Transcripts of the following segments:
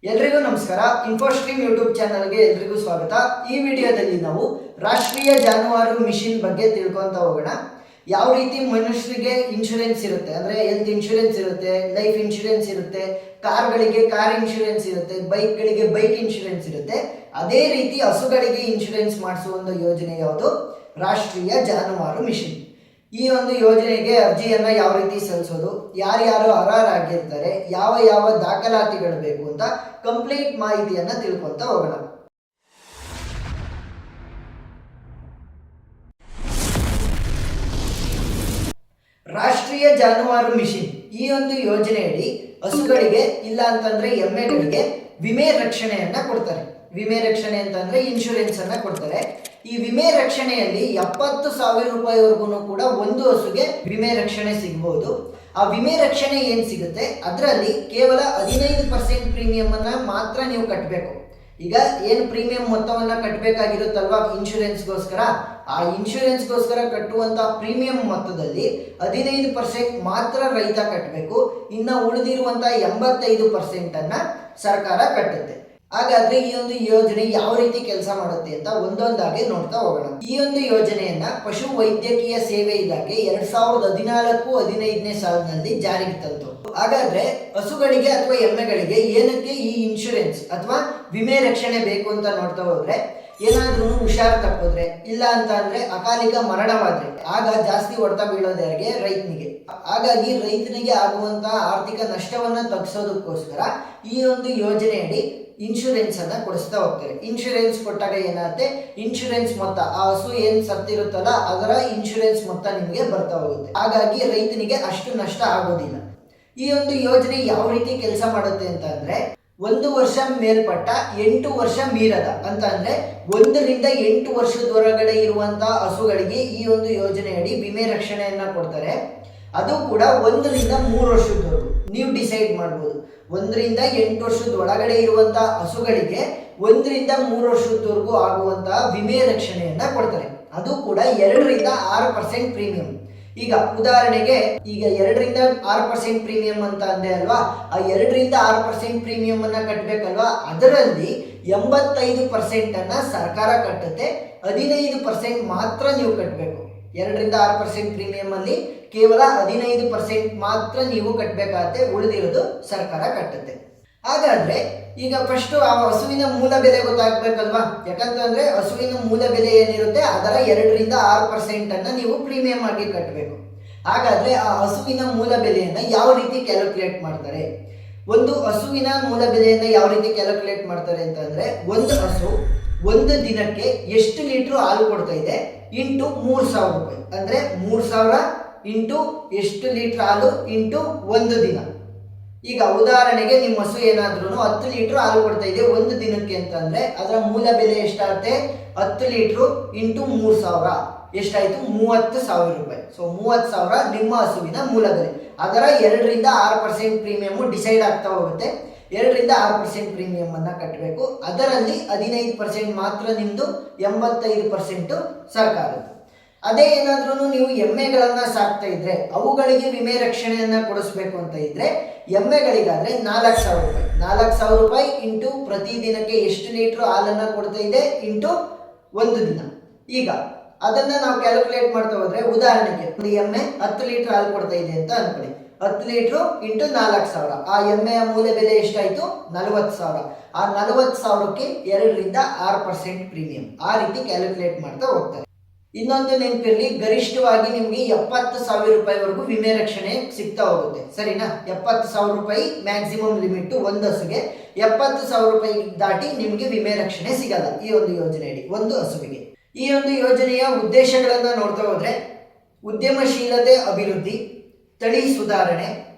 ಎಲ್ರಿಗೂ ನಮಸ್ಕಾರ. ಇನ್ಫೋಸ್ಟ್ರೀಮ್ ಯೂಟ್ಯೂಬ್ ಚಾನಲ್ಗೆ ಎಲ್ರಿಗೂ ಸ್ವಾಗತ. ಈ ವಿಡಿಯೋದಲ್ಲಿ ನಾವು ರಾಷ್ಟ್ರೀಯ ಜಾನುವಾರು ಮಿಷನ್ ಬಗ್ಗೆ ತಿಳ್ಕೊಂತ ಹೋಗೋಣ. ಯಾವ ರೀತಿ ಮನುಷ್ಯರಿಗೆ ಇನ್ಶೂರೆನ್ಸ್ ಇರುತ್ತೆ ಅಂದ್ರೆ ಹೆಲ್ತ್ ಇನ್ಶೂರೆನ್ಸ್ ಇರುತ್ತೆ, ಲೈಫ್ ಇನ್ಶೂರೆನ್ಸ್ ಇರುತ್ತೆ, ಕಾರ್ಗಳಿಗೆ ಕಾರ್ ಇನ್ಶೂರೆನ್ಸ್ ಇರುತ್ತೆ, ಬೈಕ್ಗಳಿಗೆ ಬೈಕ್ ಇನ್ಶೂರೆನ್ಸ್ ಇರುತ್ತೆ. ಅದೇ ರೀತಿ ಹಸುಗಳಿಗೆ ಇನ್ಶೂರೆನ್ಸ್ ಮಾಡಿಸುವ ಒಂದು ಯೋಜನೆ ಯಾವುದು? ರಾಷ್ಟ್ರೀಯ ಜಾನುವಾರು ಮಿಷನ್. ಈ ಒಂದು ಯೋಜನೆಗೆ ಅರ್ಜಿಯನ್ನ ಯಾವ ರೀತಿ ಸಲ್ಲಿಸೋದು, ಯಾರ್ಯಾರು ಅರ್ಹರಾಗಿರ್ತಾರೆ, ಯಾವ ಯಾವ ದಾಖಲಾತಿಗಳು ಬೇಕು ಅಂತ ಕಂಪ್ಲೀಟ್ ಮಾಹಿತಿಯನ್ನ ತಿಳ್ಕೊಂತ ಹೋಗೋಣ. ರಾಷ್ಟ್ರೀಯ ಜಾನುವಾರು ಮಿಷನ್ ಈ ಒಂದು ಯೋಜನೆಯಡಿ ಹಸುಗಳಿಗೆ ಇಲ್ಲ ಅಂತಂದ್ರೆ ಎಮ್ಮೆಗಳಿಗೆ ವಿಮೆ ರಕ್ಷಣೆಯನ್ನ ಕೊಡ್ತಾರೆ. ವಿಮೆ ರಕ್ಷಣೆ ಅಂತಂದ್ರೆ ಇನ್ಶೂರೆನ್ಸ್ ಅನ್ನ ಕೊಡ್ತಾರೆ. ಈ ವಿಮೆ ರಕ್ಷಣೆಯಲ್ಲಿ 70,000 ರೂಪಾಯಿವರೆಗೂ ಕೂಡ ಒಂದು ಹಸುಗೆ ವಿಮೆ ರಕ್ಷಣೆ ಸಿಗಬಹುದು. ಆ ವಿಮೆ ರಕ್ಷಣೆ ಏನ್ ಸಿಗುತ್ತೆ ಅದರಲ್ಲಿ ಕೇವಲ 15% ಪ್ರೀಮಿಯಂ ಅನ್ನ ಮಾತ್ರ ನೀವು ಕಟ್ಟಬೇಕು. ಈಗ ಏನು ಪ್ರೀಮಿಯಂ ಮೊತ್ತವನ್ನ ಕಟ್ಟಬೇಕಾಗಿರುತ್ತಲ್ವಾ ಇನ್ಶೂರೆನ್ಸ್ಗೋಸ್ಕರ, ಆ ಇನ್ಶೂರೆನ್ಸ್ಗೋಸ್ಕರ ಕಟ್ಟುವಂತ ಪ್ರೀಮಿಯಂ ಮೊತ್ತದಲ್ಲಿ 15% ಮಾತ್ರ ರೈತ ಕಟ್ಟಬೇಕು. ಇನ್ನು ಉಳಿದಿರುವಂತ 85% ಅನ್ನ ಸರ್ಕಾರ ಕಟ್ಟುತ್ತೆ. ಹಾಗಾದ್ರೆ ಈ ಒಂದು ಯೋಜನೆ ಯಾವ ರೀತಿ ಕೆಲಸ ಮಾಡುತ್ತೆ ಅಂತ ಒಂದೊಂದಾಗಿ ನೋಡ್ತಾ ಹೋಗೋಣ. ಈ ಒಂದು ಯೋಜನೆಯನ್ನ ಪಶು ವೈದ್ಯಕೀಯ ಸೇವೆ ಇಲಾಖೆ 2014-15ನೇ ಸಾಲಿನಲ್ಲಿ ಜಾರಿಗೆ ತಂತು. ಹಾಗಾದ್ರೆ ಹಸುಗಳಿಗೆ ಅಥವಾ ಎಮ್ಮೆಗಳಿಗೆ ಏನಕ್ಕೆ ಈ ಇನ್ಶೂರೆನ್ಸ್ ಅಥವಾ ವಿಮೆ ರಕ್ಷಣೆ ಬೇಕು ಅಂತ ನೋಡ್ತಾ ಹೋದ್ರೆ, ಏನಾದ್ರೂ ಹುಷಾರು ತಪ್ಪಿದ್ರೆ ಇಲ್ಲ ಅಂತ ಅಂದ್ರೆ ಅಕಾಲಿಕ ಮರಣವಾದ್ರೆ ಆಗ ಜಾಸ್ತಿ ಹೊಡೆತ ಬೀಳೋದು ಯಾರಿಗೆ? ರೈತನಿಗೆ. ಹಾಗಾಗಿ ರೈತನಿಗೆ ಆಗುವಂತಹ ಆರ್ಥಿಕ ನಷ್ಟವನ್ನ ತಗ್ಗಿಸೋದಕ್ಕೋಸ್ಕರ ಈ ಒಂದು ಯೋಜನೆಯಡಿ ಇನ್ಶೂರೆನ್ಸ್ ಅನ್ನ ಕೊಡಿಸ್ತಾ ಹೋಗ್ತಾರೆ. ಇನ್ಶೂರೆನ್ಸ್ ಕೊಟ್ಟಾಗ ಏನಾಗುತ್ತೆ, ಇನ್ಶೂರೆನ್ಸ್ ಮೊತ್ತ ಆ ಹಸು ಏನ್ ಸತ್ತಿರುತ್ತಲ್ಲ ಅದರ ಇನ್ಶೂರೆನ್ಸ್ ಮೊತ್ತ ನಿಮಗೆ ಬರ್ತಾ ಹೋಗುತ್ತೆ. ಹಾಗಾಗಿ ರೈತನಿಗೆ ಅಷ್ಟು ನಷ್ಟ ಆಗೋದಿಲ್ಲ. ಈ ಒಂದು ಯೋಜನೆ ಯಾವ ರೀತಿ ಕೆಲಸ ಮಾಡುತ್ತೆ ಅಂತ ಅಂದ್ರೆ, 1 ವರ್ಷ ಮೇಲ್ಪಟ್ಟ 8 ವರ್ಷ ಮೀರದ ಅಂತ ಅಂದ್ರೆ 1ರಿಂದ 8 ವರ್ಷದವರೆಗಡೆ ಇರುವಂತಹ ಹಸುಗಳಿಗೆ ಈ ಒಂದು ಯೋಜನೆಯಡಿ ವಿಮೆ ರಕ್ಷಣೆಯನ್ನ ಕೊಡ್ತಾರೆ. ಅದು ಕೂಡ 1ರಿಂದ 3 ವರ್ಷದವರೆಗೂ ನೀವು ಡಿಸೈಡ್ ಮಾಡ್ಬೋದು. 1ರಿಂದ 8 ವರ್ಷದ ಒಳಗಡೆ ಇರುವಂತಹ ಹಸುಗಳಿಗೆ 1ರಿಂದ 3 ವರ್ಷದವರೆಗೂ ಆಗುವಂತಹ ವಿಮೆ ರಕ್ಷಣೆಯನ್ನ ಕೊಡ್ತಾರೆ. ಅದು ಕೂಡ 2ರಿಂದ 6% ಪ್ರೀಮಿಯಂ. ಈಗ ಉದಾಹರಣೆಗೆ ಈಗ 2ರಿಂದ 6% ಪ್ರೀಮಿಯಂ ಅಂತ ಅಂದೆ ಅಲ್ವಾ, ಆ 2ರಿಂದ 6% ಪ್ರೀಮಿಯಂ ಅನ್ನ ಕಟ್ಟಬೇಕಲ್ವಾ, ಅದರಲ್ಲಿ 85% ಅನ್ನ ಸರ್ಕಾರ ಕಟ್ಟುತ್ತೆ. 15% ಮಾತ್ರ ನೀವು ಕಟ್ಟಬೇಕು. 2ರಿಂದ 6% ಪ್ರೀಮಿಯಂ ಅಲ್ಲಿ ಕೇವಲ 15% ಮಾತ್ರ ನೀವು ಕಟ್ಟಬೇಕಾಗತ್ತೆ, ಉಳಿದಿರೋದು ಸರ್ಕಾರ ಕಟ್ಟುತ್ತೆ. ಹಾಗಾದ್ರೆ ಈಗ ಫಸ್ಟ್ ಆ ಹಸುವಿನ ಮೂಲ ಬೆಲೆ ಗೊತ್ತಾಗ್ಬೇಕಲ್ವಾ. ಯಾಕಂತಂದ್ರೆ ಹಸುವಿನ ಮೂಲ ಬೆಲೆ ಏನಿರುತ್ತೆ ಅದರ 2ರಿಂದ 6% ಅನ್ನ ನೀವು ಪ್ರೀಮಿಯಂ ಆಗಿ ಕಟ್ಟಬೇಕು. ಹಾಗಾದ್ರೆ ಆ ಹಸುವಿನ ಮೂಲ ಬೆಲೆಯನ್ನ ಯಾವ ರೀತಿ ಕ್ಯಾಲ್ಕುಲೇಟ್ ಮಾಡ್ತಾರೆ? ಒಂದು ಹಸುವಿನ ಮೂಲ ಬೆಲೆಯನ್ನ ಯಾವ ರೀತಿ ಕ್ಯಾಲ್ಕುಲೇಟ್ ಮಾಡ್ತಾರೆ ಅಂತಂದ್ರೆ, ಒಂದು ಹಸು ಒಂದು ದಿನಕ್ಕೆ ಎಷ್ಟು ಲೀಟರ್ ಹಾಲು ಕೊಡ್ತಾ ಇದೆ ಇಂಟು 3,000 ರೂಪಾಯಿ, ಅಂದ್ರೆ 3,000 ಇಂಟು ಎಷ್ಟು ಲೀಟರ್ ಹಾಲು ಇಂಟು ಒಂದು ದಿನ. ಈಗ ಉದಾಹರಣೆಗೆ ನಿಮ್ಮ ಹಸು ಏನಾದ್ರೂ 10 ಲೀಟರ್ ಹಾಲು ಕೊಡ್ತಾ ಇದೆ ಒಂದು ದಿನಕ್ಕೆ ಅಂತಂದ್ರೆ ಅದರ ಮೂಲ ಬೆಲೆ ಎಷ್ಟಾಗುತ್ತೆ? 10 ಲೀಟರ್ ಇಂಟು 3,000 ಎಷ್ಟಾಯ್ತು? 30,000 ರೂಪಾಯಿ. ಸೊ 30,000 ನಿಮ್ಮ ಹಸುವಿನ ಮೂಲ ಬೆಲೆ. ಅದರ 2ರಿಂದ 6% ಪ್ರೀಮಿಯಂ ಡಿಸೈಡ್ ಆಗ್ತಾ ಹೋಗುತ್ತೆ. 2ರಿಂದ 6% ಪ್ರೀಮಿಯಂ ಅನ್ನ ಕಟ್ಟಬೇಕು. ಅದರಲ್ಲಿ 15% ಮಾತ್ರ ನಿಮ್ದು, 85% ಸರ್ಕಾರದ್ದು. ಅದೇ ಏನಾದ್ರೂ ನೀವು ಎಮ್ಮೆಗಳನ್ನ ಸಾಕ್ತಾ ಇದ್ರೆ ಅವುಗಳಿಗೆ ವಿಮೆ ರಕ್ಷಣೆಯನ್ನ ಕೊಡಿಸ್ಬೇಕು ಅಂತ ಇದ್ರೆ ಎಮ್ಮೆಗಳಿಗಾದ್ರೆ 4,000 ರೂಪಾಯಿ. 4,000 ರೂಪಾಯಿ ಇಂಟು ಪ್ರತಿ ದಿನಕ್ಕೆ ಎಷ್ಟು ಲೀಟರ್ ಹಾಲನ್ನ ಕೊಡ್ತಾ ಇದೆ ಇಂಟು ಒಂದು ದಿನ. ಈಗ ಅದನ್ನ ನಾವು ಕ್ಯಾಲ್ಕುಲೇಟ್ ಮಾಡ್ತಾ ಹೋದ್ರೆ, ಉದಾಹರಣೆಗೆ ಒಂದು ಎಮ್ಮೆ 10 ಲೀಟರ್ ಹಾಲು ಕೊಡ್ತಾ ಇದೆ ಅಂತ ಅನ್ಕೊಳ್ಳಿ. 10 ಲೀಟರ್ ಇಂಟು 4,000, ಆ ಎಮ್ಮೆಯ ಮೂಲ ಬೆಲೆ ಎಷ್ಟಾಯ್ತು? 40,000. ಆ 40,000ಕ್ಕೆ 2ರಿಂದ 6% ಪ್ರೀಮಿಯಂ. ಆ ರೀತಿ ಕ್ಯಾಲ್ಕುಲೇಟ್ ಮಾಡ್ತಾ ಹೋಗ್ತಾರೆ. ಇನ್ನೊಂದು ನೆನಪಿರಲಿ, ಗರಿಷ್ಠವಾಗಿ ನಿಮ್ಗೆ 70,000 ರೂಪಾಯಿವರೆಗೂ ವಿಮೆ ರಕ್ಷಣೆ ಸಿಗ್ತಾ ಹೋಗುತ್ತೆ. ಸರಿನಾ? 70,000 ರೂಪಾಯಿ ಮ್ಯಾಕ್ಸಿಮಮ್ ಲಿಮಿಟ್ ಒಂದು ಹಸುಗೆ. 70,000 ರೂಪಾಯಿ ದಾಟಿ ನಿಮ್ಗೆ ವಿಮೆ ರಕ್ಷಣೆ ಸಿಗಲ್ಲ ಈ ಒಂದು ಯೋಜನೆಯಡಿ ಒಂದು ಹಸುವಿಗೆ. ಈ ಒಂದು ಯೋಜನೆಯ ಉದ್ದೇಶಗಳನ್ನ ನೋಡ್ತಾ ಹೋದ್ರೆ, ಉದ್ಯಮಶೀಲತೆ ಅಭಿವೃದ್ಧಿ, ತಳಿ ಸುಧಾರಣೆ,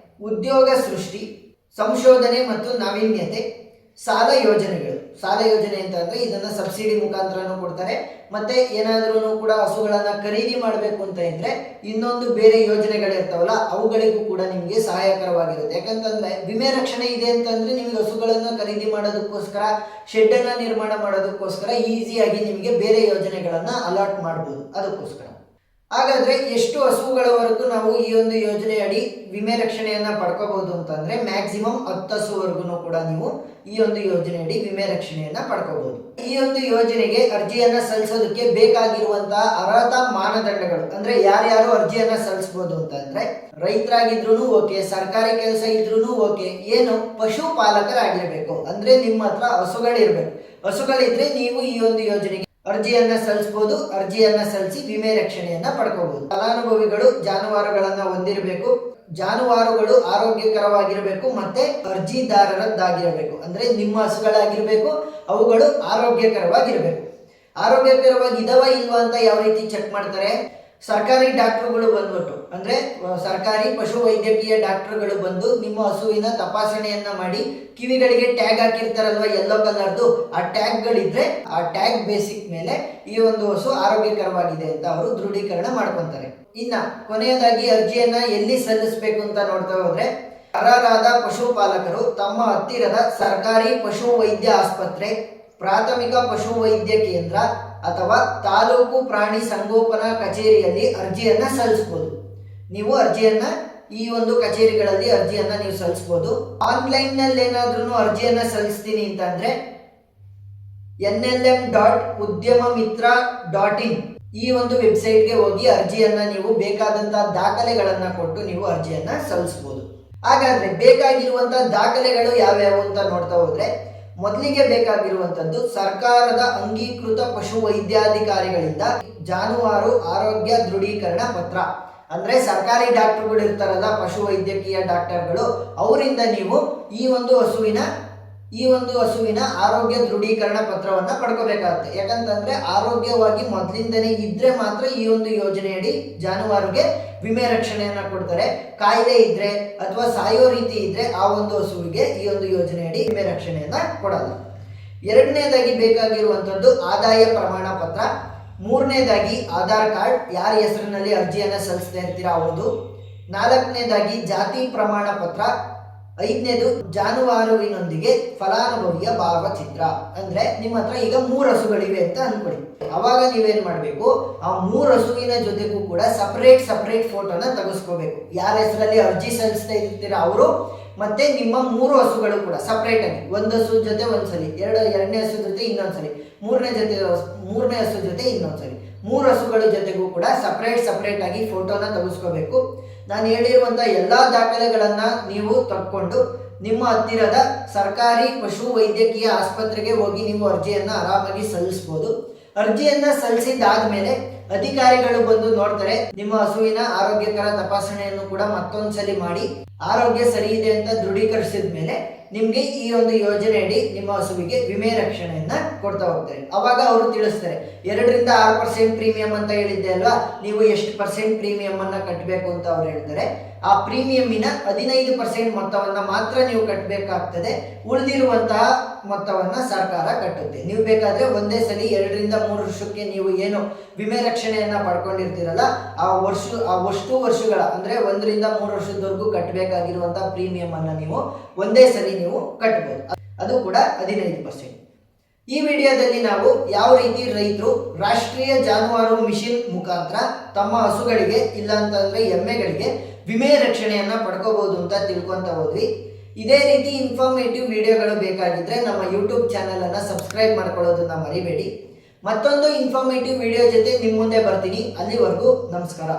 ಉದ್ಯೋಗ ಸೃಷ್ಟಿ, ಸಂಶೋಧನೆ ಮತ್ತು ನಾವೀನ್ಯತೆ, ಸಾಲ ಯೋಜನೆಗಳು. ಸಾಲ ಯೋಜನೆ ಅಂತ ಅಂದ್ರೆ ಇದನ್ನ ಸಬ್ಸಿಡಿ ಮುಖಾಂತರನೂ ಕೊಡ್ತಾರೆ. ಮತ್ತೆ ಏನಾದ್ರೂ ಕೂಡ ಹಸುಗಳನ್ನ ಖರೀದಿ ಮಾಡಬೇಕು ಅಂತ ಇದ್ರೆ ಇನ್ನೊಂದು ಬೇರೆ ಯೋಜನೆಗಳಿರ್ತಾವಲ್ಲ ಅವುಗಳಿಗೂ ಕೂಡ ನಿಮ್ಗೆ ಸಹಾಯಕರವಾಗಿರುತ್ತೆ. ಯಾಕಂತಂದ್ರೆ ವಿಮೆ ರಕ್ಷಣೆ ಇದೆ ಅಂತಂದ್ರೆ ನಿಮ್ಗೆ ಹಸುಗಳನ್ನ ಖರೀದಿ ಮಾಡೋದಕ್ಕೋಸ್ಕರ, ಶೆಡ್ ಅನ್ನ ನಿರ್ಮಾಣ ಮಾಡೋದಕ್ಕೋಸ್ಕರ ಈಸಿಯಾಗಿ ನಿಮಗೆ ಬೇರೆ ಯೋಜನೆಗಳನ್ನ ಅಲಾಟ್ ಮಾಡಬಹುದು. ಅದಕ್ಕೋಸ್ಕರ ಹಾಗಾದ್ರೆ ಎಷ್ಟು ಹಸುಗಳವರೆಗೂ ನಾವು ಈ ಒಂದು ಯೋಜನೆ ಅಡಿ ವಿಮೆ ರಕ್ಷಣೆಯನ್ನ ಪಡ್ಕೋಬಹುದು ಅಂತಂದ್ರೆ ಮ್ಯಾಕ್ಸಿಮಮ್ 10 ಹಸುವರೆಗೂ ಕೂಡ ನೀವು ಈ ಒಂದು ಯೋಜನೆ ಅಡಿ ವಿಮೆ ರಕ್ಷಣೆಯನ್ನ ಪಡ್ಕೋಬಹುದು. ಈ ಒಂದು ಯೋಜನೆಗೆ ಅರ್ಜಿಯನ್ನ ಸಲ್ಲಿಸೋದಕ್ಕೆ ಬೇಕಾಗಿರುವಂತಹ ಅರ್ಹತಾ ಮಾನದಂಡಗಳು ಅಂದ್ರೆ ಯಾರ್ಯಾರು ಅರ್ಜಿಯನ್ನ ಸಲ್ಲಿಸಬಹುದು ಅಂತಂದ್ರೆ ರೈತರಾಗಿದ್ರು ಓಕೆ, ಸರ್ಕಾರಿ ಕೆಲಸ ಇದ್ರೂ ಓಕೆ, ಏನು ಪಶುಪಾಲಕರಾಗಿರ್ಬೇಕು ಅಂದ್ರೆ ನಿಮ್ಮ ಹತ್ರ ಹಸುಗಳಿರ್ಬೇಕು. ಹಸುಗಳಿದ್ರೆ ನೀವು ಈ ಒಂದು ಯೋಜನೆಗೆ ಅರ್ಜಿಯನ್ನ ಸಲ್ಲಿಸಬಹುದು. ಅರ್ಜಿಯನ್ನ ಸಲ್ಲಿಸಿ ವಿಮೆ ರಕ್ಷಣೆಯನ್ನ ಪಡ್ಕೋಬಹುದು. ಫಲಾನುಭವಿಗಳು ಜಾನುವಾರುಗಳನ್ನ ಹೊಂದಿರಬೇಕು, ಜಾನುವಾರುಗಳು ಆರೋಗ್ಯಕರವಾಗಿರಬೇಕು, ಮತ್ತೆ ಅರ್ಜಿದಾರರದ್ದಾಗಿರಬೇಕು ಅಂದ್ರೆ ನಿಮ್ಮ ಹಸುಗಳಾಗಿರ್ಬೇಕು, ಅವುಗಳು ಆರೋಗ್ಯಕರವಾಗಿರ್ಬೇಕು. ಆರೋಗ್ಯಕರವಾಗಿ ಇದಾವ ಇಲ್ವಾ ಅಂತ ಯಾವ ರೀತಿ ಚೆಕ್ ಮಾಡ್ತಾರೆ? ಸರ್ಕಾರಿ ಡಾಕ್ಟರ್ಗಳು ಬಂದ್ಬಿಟ್ಟು ಅಂದ್ರೆ ಸರ್ಕಾರಿ ಪಶು ವೈದ್ಯಕೀಯ ಡಾಕ್ಟರ್ಗಳು ಬಂದು ನಿಮ್ಮ ಹಸುವಿನ ತಪಾಸಣೆಯನ್ನ ಮಾಡಿ ಕಿವಿಗಳಿಗೆ ಟ್ಯಾಗ್ ಹಾಕಿರ್ತಾರಲ್ವಾ ಯೆಲ್ಲೋ ಕಲರ್ದು, ಆ ಟ್ಯಾಗ್ಗಳಿದ್ರೆ ಆ ಟ್ಯಾಗ್ ಬೇಸಿಕ್ ಮೇಲೆ ಈ ಒಂದು ಹಸು ಆರೋಗ್ಯಕರವಾಗಿದೆ ಅಂತ ಅವರು ದೃಢೀಕರಣ ಮಾಡ್ಕೊಂತಾರೆ. ಇನ್ನ ಕೊನೆಯದಾಗಿ ಅರ್ಜಿಯನ್ನ ಎಲ್ಲಿ ಸಲ್ಲಿಸಬೇಕು ಅಂತ ನೋಡ್ತಾ ಹೋದ್ರೆ ಅರ್ಹರಾದ ಪಶುಪಾಲಕರು ತಮ್ಮ ಹತ್ತಿರದ ಸರ್ಕಾರಿ ಪಶು ವೈದ್ಯ ಆಸ್ಪತ್ರೆ, ಪ್ರಾಥಮಿಕ ಪಶು ವೈದ್ಯ ಕೇಂದ್ರ ಅಥವಾ ತಾಲೂಕು ಪ್ರಾಣಿ ಸಂಗೋಪನಾ ಕಚೇರಿಯಲ್ಲಿ ಅರ್ಜಿಯನ್ನ ಸಲ್ಲಿಸಬಹುದು. ನೀವು ಅರ್ಜಿಯನ್ನ ಈ ಒಂದು ಕಚೇರಿಗಳಲ್ಲಿ ಅರ್ಜಿಯನ್ನ ನೀವು ಸಲ್ಲಿಸಬಹುದು. ಆನ್ಲೈನ್ ನಲ್ಲಿ ಏನಾದ್ರೂ ಅರ್ಜಿಯನ್ನ ಸಲ್ಲಿಸ್ತೀನಿ ಅಂತಂದ್ರೆ nlm.udyamamitra.in ಈ ಒಂದು ವೆಬ್ಸೈಟ್ಗೆ ಹೋಗಿ ಅರ್ಜಿಯನ್ನ ನೀವು ಬೇಕಾದಂತಹ ದಾಖಲೆಗಳನ್ನ ಕೊಟ್ಟು ನೀವು ಅರ್ಜಿಯನ್ನ ಸಲ್ಲಿಸಬಹುದು. ಹಾಗಾದ್ರೆ ಬೇಕಾಗಿರುವಂತಹ ದಾಖಲೆಗಳು ಯಾವ್ಯಾವು ಅಂತ ನೋಡ್ತಾ ಹೋದ್ರೆ ಮೊದಲಿಗೆ ಬೇಕಾಗಿರುವಂತದ್ದು ಸರ್ಕಾರದ ಅಂಗೀಕೃತ ಪಶು ವೈದ್ಯಾಧಿಕಾರಿಗಳಿಂದ ಜಾನುವಾರು ಆರೋಗ್ಯ ದೃಢೀಕರಣ ಪತ್ರ. ಅಂದ್ರೆ ಸರ್ಕಾರಿ ಡಾಕ್ಟರ್ಗಳು ಇರ್ತಾರಲ್ಲ ಪಶು ವೈದ್ಯಕೀಯ ಡಾಕ್ಟರ್ಗಳು, ಅವರಿಂದ ನೀವು ಈ ಒಂದು ಹಸುವಿನ ಆರೋಗ್ಯ ದೃಢೀಕರಣ ಪತ್ರವನ್ನ ಪಡ್ಕೋಬೇಕಾಗುತ್ತೆ. ಯಾಕಂತಂದ್ರೆ ಆರೋಗ್ಯವಾಗಿ ಮೊದಲಿಂದನೇ ಇದ್ರೆ ಮಾತ್ರ ಈ ಒಂದು ಯೋಜನೆಯಡಿ ಜಾನುವಾರುಗೆ ವಿಮೆ ರಕ್ಷಣೆಯನ್ನ ಕೊಡ್ತಾರೆ. ಕಾಯಿಲೆ ಇದ್ರೆ ಅಥವಾ ಸಾಯೋ ರೀತಿ ಇದ್ರೆ ಆ ಒಂದು ಹಸುವಿಗೆ ಈ ಒಂದು ಯೋಜನೆಯಡಿ ವಿಮೆ ರಕ್ಷಣೆಯನ್ನ ಕೊಡಲ್ಲ. ಎರಡನೇದಾಗಿ ಬೇಕಾಗಿರುವಂತದ್ದು ಆದಾಯ ಪ್ರಮಾಣ ಪತ್ರ. ಮೂರನೇದಾಗಿ ಆಧಾರ್ ಕಾರ್ಡ್, ಯಾರ ಹೆಸರಿನಲ್ಲಿ ಅರ್ಜಿಯನ್ನ ಸಲ್ಲಿಸ್ತಾ ಇರ್ತೀರಾ ಅವ್ರದ್ದು. ನಾಲ್ಕನೇದಾಗಿ ಜಾತಿ ಪ್ರಮಾಣ ಪತ್ರ. ಐದನೇದು ಜಾನುವಾರುವಿನೊಂದಿಗೆ ಫಲಾನುಭವಿಯ ಭಾವಚಿತ್ರ. ಅಂದ್ರೆ ನಿಮ್ಮ ಹತ್ರ ಈಗ 3 ಹಸುಗಳಿವೆ ಅಂತ ಅನ್ಕೊಳ್ಳಿ. ಅವಾಗ ನೀವೇನ್ ಮಾಡ್ಬೇಕು, ಆ 3 ಹಸುವಿನ ಜೊತೆಗೂ ಕೂಡ ಸಪರೇಟ್ ಫೋಟೋನ ತೆಗೆಸ್ಕೋಬೇಕು. ಯಾರ ಹೆಸರಲ್ಲಿ ಅರ್ಜಿ ಸಲ್ಲಿಸ್ತಾ ಇರ್ತೀರಾ ಅವರು ಮತ್ತೆ ನಿಮ್ಮ 3 ಹಸುಗಳು ಕೂಡ ಸಪರೇಟ್ ಆಗಿ, ಒಂದು ಹಸು ಜೊತೆ ಒಂದ್ಸಲಿ, ಎರಡನೇ ಹಸು ಜೊತೆ ಇನ್ನೊಂದ್ಸಲಿ, ಮೂರನೇ ಹಸು ಜೊತೆ ಇನ್ನೊಂದ್ಸಲಿ, 3 ಹಸುಗಳ ಜೊತೆಗೂ ಕೂಡ ಸಪರೇಟ್ ಆಗಿ ಫೋಟೋನ ತೆಗೆಸ್ಕೋಬೇಕು. ನಾನು ಹೇಳಿರುವಂತ ಎಲ್ಲಾ ದಾಖಲೆಗಳನ್ನ ನೀವು ತಕ್ಕೊಂಡು ನಿಮ್ಮ ಹತ್ತಿರದ ಸರ್ಕಾರಿ ಪಶು ವೈದ್ಯಕೀಯ ಆಸ್ಪತ್ರೆಗೆ ಹೋಗಿ ನೀವು ಅರ್ಜಿಯನ್ನ ಆರಾಮಾಗಿ ಸಲ್ಲಿಸಬಹುದು. ಅರ್ಜಿಯನ್ನ ಸಲ್ಲಿಸಿದಾದ್ಮೇಲೆ ಅಧಿಕಾರಿಗಳು ಬಂದು ನೋಡ್ತಾರೆ. ನಿಮ್ಮ ಹಸುವಿನ ಆರೋಗ್ಯಕರ ತಪಾಸಣೆಯನ್ನು ಕೂಡ ಮತ್ತೊಂದ್ಸಲಿ ಮಾಡಿ ಆರೋಗ್ಯ ಸರಿ ಇದೆ ಅಂತ ದೃಢೀಕರಿಸಿದ ಮೇಲೆ ನಿಮ್ಗೆ ಈ ಒಂದು ಯೋಜನೆಯಡಿ ನಿಮ್ಮ ಹಸುವಿಗೆ ವಿಮೆ ರಕ್ಷಣೆಯನ್ನ ಕೊಡ್ತಾ ಹೋಗ್ತಾರೆ. ಅವಾಗ ಅವರು ತಿಳಿಸ್ತಾರೆ 2-6% ಪ್ರೀಮಿಯಂ ಅಂತ ಹೇಳಿದ್ದೆ ಅಲ್ವಾ, ನೀವು ಎಷ್ಟು ಪರ್ಸೆಂಟ್ ಪ್ರೀಮಿಯಂ ಅನ್ನ ಕಟ್ಟಬೇಕು ಅಂತ ಅವ್ರು ಹೇಳ್ತಾರೆ. ಆ ಪ್ರೀಮಿಯಂನ 15% ಮೊತ್ತವನ್ನ ಮಾತ್ರ ನೀವು ಕಟ್ಟಬೇಕಾಗ್ತದೆ. ಉಳಿದಿರುವಂತಹ ಮೊತ್ತವನ್ನ ಸರ್ಕಾರ ಕಟ್ಟುತ್ತೆ. ನೀವು ಬೇಕಾದ್ರೆ ಒಂದೇ ಸಲಿ 2-3 ವರ್ಷಕ್ಕೆ ನೀವು ಏನು ವಿಮೆ ರಕ್ಷಣೆಯನ್ನ ಪಡ್ಕೊಂಡಿರ್ತೀರಲ್ಲ ಆ ಅಷ್ಟು ವರ್ಷಗಳ ಅಂದ್ರೆ 1-3 ವರ್ಷದವರೆಗೂ ಕಟ್ಟಬೇಕಾಗಿರುವಂತಹ ಪ್ರೀಮಿಯಂ ಅನ್ನ ನೀವು ಒಂದೇ ಸಲಿ ನೀವು ಕಟ್ಟಬಹುದು. ಅದು ಕೂಡ 15%. ಈ ವಿಡಿಯೋದಲ್ಲಿ ನಾವು ಯಾವ ರೀತಿ ರೈತರು ರಾಷ್ಟ್ರೀಯ ಜಾನುವಾರು ಮಿಷನ್ ಮುಖಾಂತರ ತಮ್ಮ ಹಸುಗಳಿಗೆ ಇಲ್ಲ ಅಂತಂದ್ರೆ ಎಮ್ಮೆಗಳಿಗೆ ವಿಮೆ ರಕ್ಷಣೆಯನ್ನ ಪಡ್ಕೋಬಹುದು ಅಂತ ತಿಳ್ಕೊಂತ ಹೋದ್ವಿ. ಇದೇ ರೀತಿ ಇನ್ಫಾರ್ಮೇಟಿವ್ ವಿಡಿಯೋಗಳು ಬೇಕಾಗಿದ್ರೆ ನಮ್ಮ ಯೂಟ್ಯೂಬ್ ಚಾನೆಲ್ ಅನ್ನ ಸಬ್ಸ್ಕ್ರೈಬ್ ಮಾಡ್ಕೊಳ್ಳೋದನ್ನ ಮರಿಬೇಡಿ. ಮತ್ತೊಂದು ಇನ್ಫಾರ್ಮೇಟಿವ್ ವಿಡಿಯೋ ಜೊತೆ ನಿಮ್ಮ ಮುಂದೆ ಬರ್ತೀನಿ. ಅಲ್ಲಿವರೆಗೂ ನಮಸ್ಕಾರ.